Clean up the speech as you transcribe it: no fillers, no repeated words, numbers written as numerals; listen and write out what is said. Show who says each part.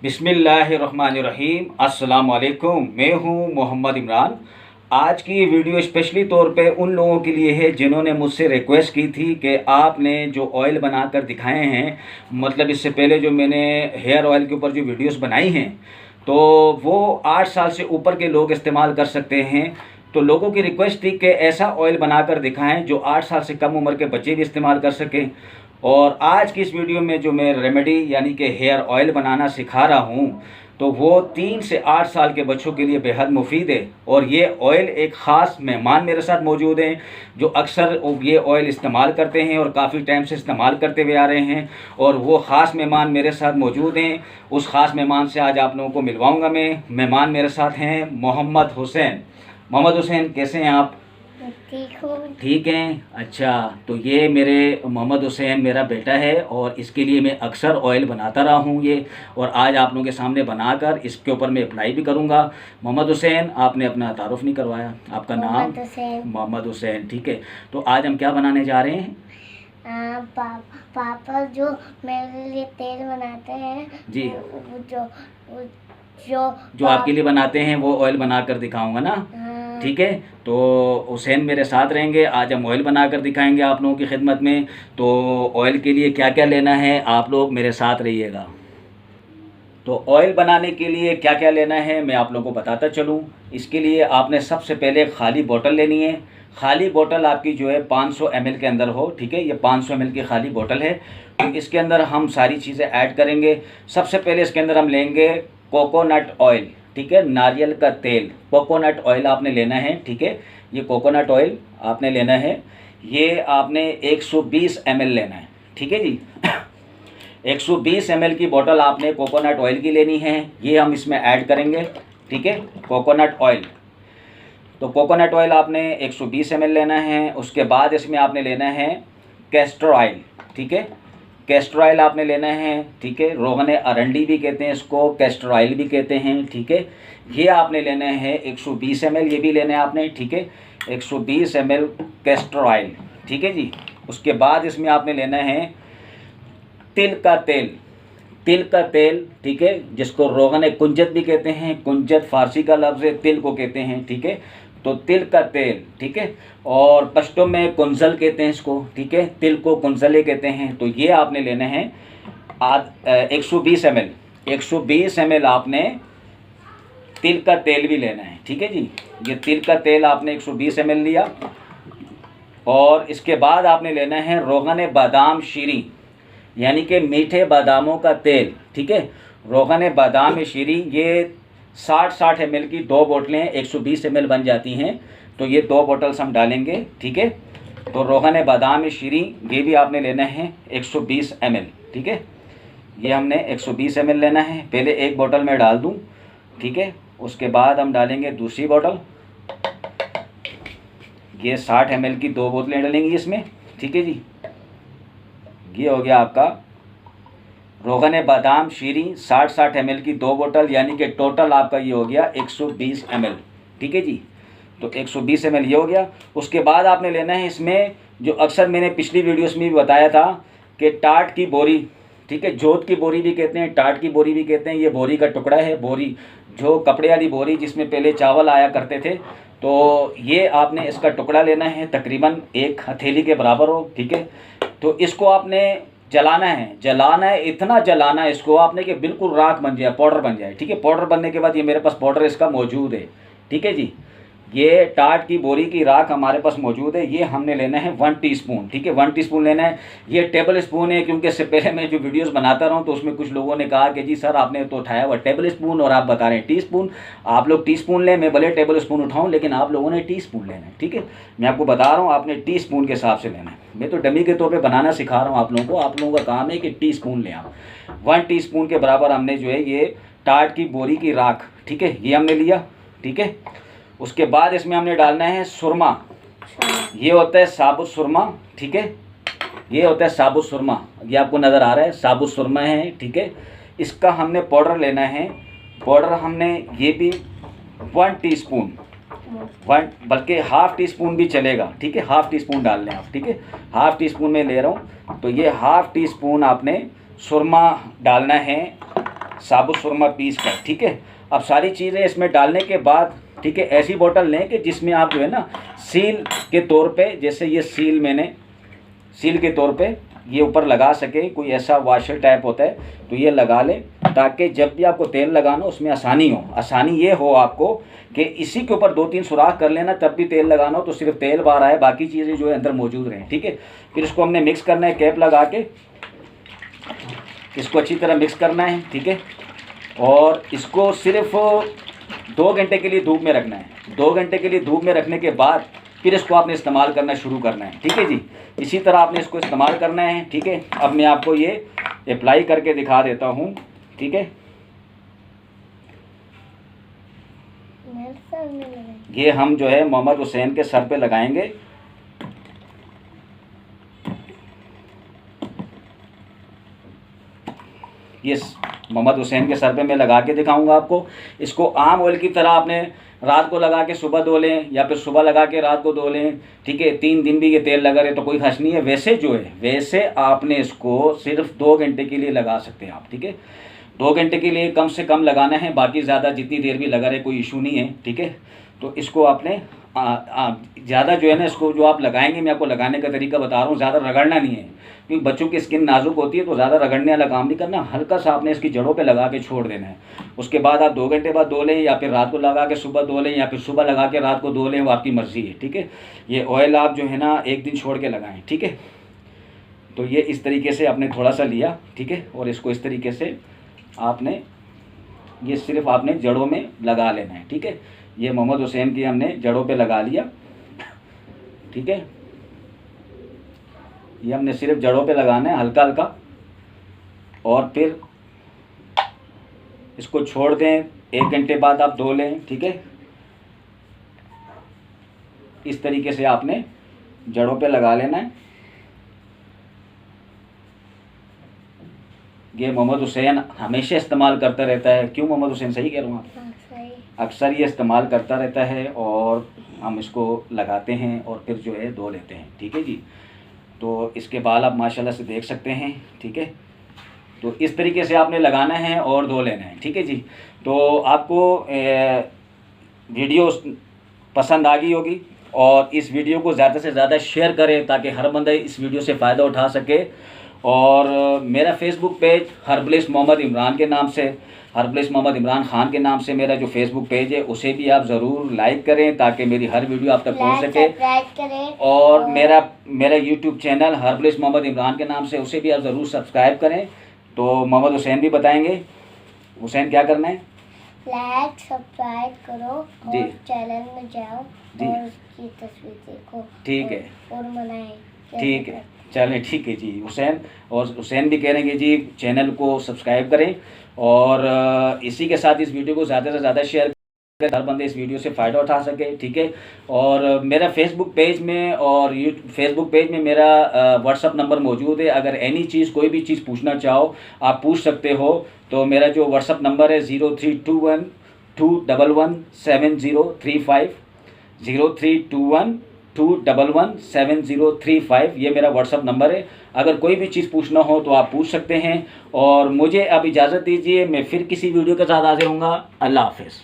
Speaker 1: बिस्मिल्लाहिर्रहमानिर्रहीम। अस्सलाम वालेकुम। मैं हूं मोहम्मद इमरान। आज की वीडियो स्पेशली तौर पे उन लोगों के लिए है जिन्होंने मुझसे रिक्वेस्ट की थी कि आपने जो ऑयल बनाकर दिखाए हैं, मतलब इससे पहले जो मैंने हेयर ऑयल के ऊपर जो वीडियोस बनाई हैं, तो वो 8 साल से ऊपर के लोग इस्तेमाल कर सकते हैं। तो लोगों की रिक्वेस्ट थी कि ऐसा ऑयल बनाकर दिखाएं जो 8 साल से कम उम्र के बच्चे भी इस्तेमाल कर सकें। और आज की इस वीडियो में जो मैं रेमेडी यानी कि हेयर ऑयल बनाना सिखा रहा हूँ, तो वो 3 से 8 साल के बच्चों के लिए बेहद मुफीद है। और ये ऑयल एक ख़ास मेहमान मेरे साथ मौजूद हैं जो अक्सर ये ऑयल इस्तेमाल करते हैं और काफ़ी टाइम से इस्तेमाल करते हुए आ रहे हैं। और वो ख़ास मेहमान मेरे साथ मौजूद हैं। उस ख़ास मेहमान से आज आप लोगों को मिलवाऊँगा मैं। मेहमान मेरे साथ हैं मोहम्मद हुसैन। मोहम्मद हुसैन, कैसे हैं आप?
Speaker 2: ठीक हूँ।
Speaker 1: ठीक हैं। अच्छा, तो ये मेरे मोहम्मद हुसैन मेरा बेटा है और इसके लिए मैं अक्सर ऑयल बनाता रहा हूँ ये, और आज आप लोगों के सामने बनाकर इसके ऊपर मैं अप्लाई भी करूँगा। मोहम्मद हुसैन, आपने अपना तारुफ नहीं करवाया, आपका नाम? मोहम्मद हुसैन। ठीक है, तो आज हम क्या बनाने जा रहे हैं?
Speaker 2: पापा जो मेरे लिए तेल बनाते हैं
Speaker 1: जी,
Speaker 2: जो
Speaker 1: आपके लिए बनाते हैं वो ऑयल बनाकर दिखाऊंगा ना। ठीक है, तो हुसैन मेरे साथ रहेंगे। आज हम ऑयल बनाकर दिखाएंगे आप लोगों की खिदमत में। तो ऑयल के लिए क्या क्या लेना है, आप लोग मेरे साथ रहिएगा। तो ऑयल बनाने के लिए क्या क्या लेना है मैं आप लोगों को बताता चलूँ। इसके लिए आपने सबसे पहले खाली बोतल लेनी है। खाली बोतल आपकी जो है 500 ml के अंदर हो। ठीक है, ये 500 ml की खाली बोतल है। तो इसके अंदर हम सारी चीज़ें ऐड करेंगे। सबसे पहले इसके अंदर हम लेंगे कोकोनट ऑयल। ठीक है, नारियल का तेल, कोकोनट ऑयल आपने लेना है। ठीक है, ये कोकोनट ऑयल आपने लेना है। ये आपने 120 ml लेना है। ठीक है जी 120 ml की बोतल आपने कोकोनट ऑयल की लेनी है। ये हम इसमें ऐड करेंगे। ठीक है, कोकोनट ऑयल। तो कोकोनट ऑयल आपने 120 ml लेना है। उसके बाद इसमें आपने लेना है कैस्टर ऑयल। ठीक है, कैस्टर ऑयल आपने लेना है। ठीक है, रोगन अरंडी भी कहते हैं इसको, कैस्टर ऑयल भी कहते हैं। ठीक है, ये आपने लेना है 120 ml, ये भी लेना है आपने। ठीक है, 120 ml कैस्टर ऑयल। ठीक है जी। उसके बाद इसमें आपने लेना है तिल का तेल। तिल का तेल, ठीक है, जिसको रोगन कुंजत भी कहते हैं। कुंजत फारसी का लफ्ज़ है, तिल को कहते हैं। ठीक है, तो तिल का तेल। ठीक है, और पश्तो में कुंजल कहते हैं इसको। ठीक है, तिल को कुंजले कहते हैं। तो ये आपने लेना है 120 ml। 120 ml आपने तिल का तेल भी लेना है। ठीक है जी, ये तिल का तेल आपने 120 ml लिया। और इसके बाद आपने लेना है रोगन बादाम शीरी, यानी कि मीठे बादामों का तेल। ठीक है, रोगन बादाम शीरी, ये 60 ml की 2 बोतलें 120 ml बन जाती हैं। तो ये 2 बोतल्स हम डालेंगे। ठीक है, तो रोगन बादाम शीरी ये भी आपने लेना है 120 ml। ठीक है, ये हमने 120 ml लेना है। पहले एक बोतल में डाल दूं। ठीक है, उसके बाद हम डालेंगे दूसरी बोतल। ये 60 ml की 2 बोतलें डालेंगी इसमें। ठीक है जी, ये हो गया आपका रोगन बादाम शीरी 60 ml की 2 बोतल, यानी कि टोटल आपका ये हो गया 120 ml। ठीक है जी, तो 120 ml ये हो गया। उसके बाद आपने लेना है इसमें, जो अक्सर मैंने पिछली वीडियोस में भी बताया था कि टाट की बोरी। ठीक है, जोत की बोरी भी कहते हैं, टाट की बोरी भी कहते हैं। ये बोरी का टुकड़ा है, बोरी जो कपड़े वाली बोरी जिसमें पहले चावल आया करते थे। तो ये आपने इसका टुकड़ा लेना है, तकरीबन 1 हथेली के बराबर हो। ठीक है, तो इसको आपने जलाना है, इतना जलाना है इसको आपने कि बिल्कुल राख बन जाए, पाउडर बन जाए। ठीक है, पाउडर बनने के बाद ये मेरे पास पाउडर इसका मौजूद है। ठीक है जी, ये टाट की बोरी की राख हमारे पास मौजूद है। ये हमने लेना है 1 टीस्पून। ठीक है, 1 टीस्पून लेना है। ये टेबल स्पून है, क्योंकि इससे पहले मैं जो वीडियोस बनाता रहा हूँ तो उसमें कुछ लोगों ने कहा कि जी सर आपने तो उठाया हुआ टेबल स्पून और आप बता रहे हैं टीस्पून। आप लोग टीस्पून लें, मैं भले टेबल स्पून उठाऊँ, लेकिन आप लोगों ने टीस्पून लेना है। ठीक है, मैं आपको बता रहा हूँ आपने टीस्पून के हिसाब से लेना है। मैं तो डमी के तौर पर बनाना सिखा रहा हूँ आप लोगों को। आप लोगों का काम है कि टीस्पून लें आप। 1 टीस्पून के बराबर हमने जो है ये टाट की बोरी की राख, ठीक है, ये हमने लिया। ठीक है, उसके बाद इसमें हमने डालना है सुरमा। ये होता है साबुत सुरमा। ठीक है, ये होता है साबुत सुरमा, ये आपको नज़र आ रहा है, साबुत सुरमा है। ठीक है, इसका हमने पाउडर लेना है। पाउडर हमने ये भी 1 टीस्पून, बल्कि हाफ़ टी स्पून भी चलेगा। ठीक है, हाफ़ टी स्पून डाल लें आप। ठीक है, हाफ़ टी स्पून में ले रहा हूँ। तो ये हाफ़ टी स्पून आपने सुरमा डालना है साबुत सुरमा पीस कर, ठीक है। अब सारी चीज़ें इसमें डालने के बाद, ठीक है, ऐसी बोतल लें कि जिसमें आप जो है ना सील के तौर पे, जैसे ये सील मैंने सील के तौर पे ये ऊपर लगा सके, कोई ऐसा वाशर टाइप होता है तो ये लगा लें, ताकि जब भी आपको तेल लगाना उसमें आसानी हो। आसानी ये हो आपको कि इसी के ऊपर 2-3 सुराख कर लेना, तब भी तेल लगाना हो तो सिर्फ तेल बाहर आए, बाकी चीज़ें जो है अंदर मौजूद रहें, ठीक है। फिर इसको हमने मिक्स करना है, कैप लगा के इसको अच्छी तरह मिक्स करना है, ठीक है। और इसको सिर्फ 2 घंटे के लिए धूप में रखना है। 2 घंटे के लिए धूप में रखने के बाद फिर इसको आपने इस्तेमाल करना शुरू करना है, ठीक है जी। इसी तरह आपने इसको इस्तेमाल करना है, ठीक है। अब मैं आपको ये अप्लाई करके दिखा देता हूँ, ठीक है। ये हम जो है मोहम्मद हुसैन के सर पे लगाएंगे। ये मोहम्मद हुसैन के सर पे मैं लगा के दिखाऊंगा आपको। इसको आम ऑयल की तरह आपने रात को लगा के सुबह धो लें, या फिर सुबह लगा के रात को धो लें, ठीक है। 3 दिन भी ये तेल लगा रहे तो कोई खर्च नहीं है। वैसे जो है वैसे आपने इसको सिर्फ 2 घंटे के लिए लगा सकते हैं आप, ठीक है। 2 घंटे के लिए कम से कम लगाना है, बाकी ज़्यादा जितनी देर भी लगा रहे कोई इशू नहीं है, ठीक है। तो इसको आपने ज़्यादा जो है ना, इसको जो आप लगाएंगे, मैं आपको लगाने का तरीका बता रहा हूँ, ज़्यादा रगड़ना नहीं है, क्योंकि बच्चों की स्किन नाजुक होती है, तो ज़्यादा रगड़ने वाला काम नहीं करना। हल्का सा आपने इसकी जड़ों पे लगा के छोड़ देना है। उसके बाद आप 2 घंटे बाद धो लें, या फिर रात को लगा के सुबह धो लें, या फिर सुबह लगा के रात को धो लें, वो आपकी मर्ज़ी है, ठीक है। ये ऑयल आप जो है ना 1 दिन छोड़ के लगाएँ, ठीक है। तो ये इस तरीके से आपने थोड़ा सा लिया, ठीक है, और इसको इस तरीके से आपने ये सिर्फ आपने जड़ों में लगा लेना है, ठीक है। ये मोहम्मद हुसैन की हमने जड़ों पे लगा लिया, ठीक है। ये हमने सिर्फ जड़ों पे लगाना है हल्का हल्का, और फिर इसको छोड़ दें। 1 घंटे बाद आप धो लें, ठीक है। इस तरीके से आपने जड़ों पे लगा लेना है। ये मोहम्मद हुसैन हमेशा इस्तेमाल करता रहता है। क्यों मोहम्मद हुसैन, सही कह रहा हूँ आप? अक्सर ये इस्तेमाल करता रहता है, और हम इसको लगाते हैं और फिर जो है धो लेते हैं, ठीक है जी। तो इसके बाल आप माशाल्लाह से देख सकते हैं, ठीक है। तो इस तरीके से आपने लगाना है और धो लेना है, ठीक है जी। तो आपको वीडियो पसंद आ गई होगी, और इस वीडियो को ज़्यादा से ज़्यादा शेयर करें ताकि हर बंदा इस वीडियो से फ़ायदा उठा सके। और मेरा Facebook page herbalist Mohammad Imran के नाम से, हर्बलिस्ट मोहम्मद इमरान ख़ान के नाम से मेरा जो फेसबुक पेज है, उसे भी आप ज़रूर लाइक करें ताकि मेरी हर वीडियो आप तक पहुंच सके। और मेरा YouTube channel herbalist Mohammad Imran के नाम से, उसे भी आप ज़रूर सब्सक्राइब करें। तो मोहम्मद हुसैन भी बताएंगे, हुसैन क्या करना है?
Speaker 2: लाइक सब्सक्राइब करो और चैनल में जाओ और उसकी तस्वीर देखो,
Speaker 1: ठीक है,
Speaker 2: और मनाएं,
Speaker 1: ठीक है। चलें, ठीक है जी। हुसैन भी कह रहे हैं जी चैनल को सब्सक्राइब करें, और इसी के साथ इस वीडियो को ज़्यादा से ज़्यादा शेयर करें, हर बंदे इस वीडियो से फ़ायदा उठा सके, ठीक है। और मेरा फेसबुक पेज में और फेसबुक पेज में मेरा व्हाट्सअप नंबर मौजूद है। अगर एनी चीज़, कोई भी चीज़ पूछना चाहो आप पूछ सकते हो। तो मेरा जो व्हाट्सअप नंबर है 0321 211 7035, 0321 211 7035, ये मेरा व्हाट्सअप नंबर है। अगर कोई भी चीज़ पूछना हो तो आप पूछ सकते हैं। और मुझे अब इजाज़त दीजिए, मैं फिर किसी वीडियो के साथ हाजिर होऊंगा। अल्लाह हाफ़िज़।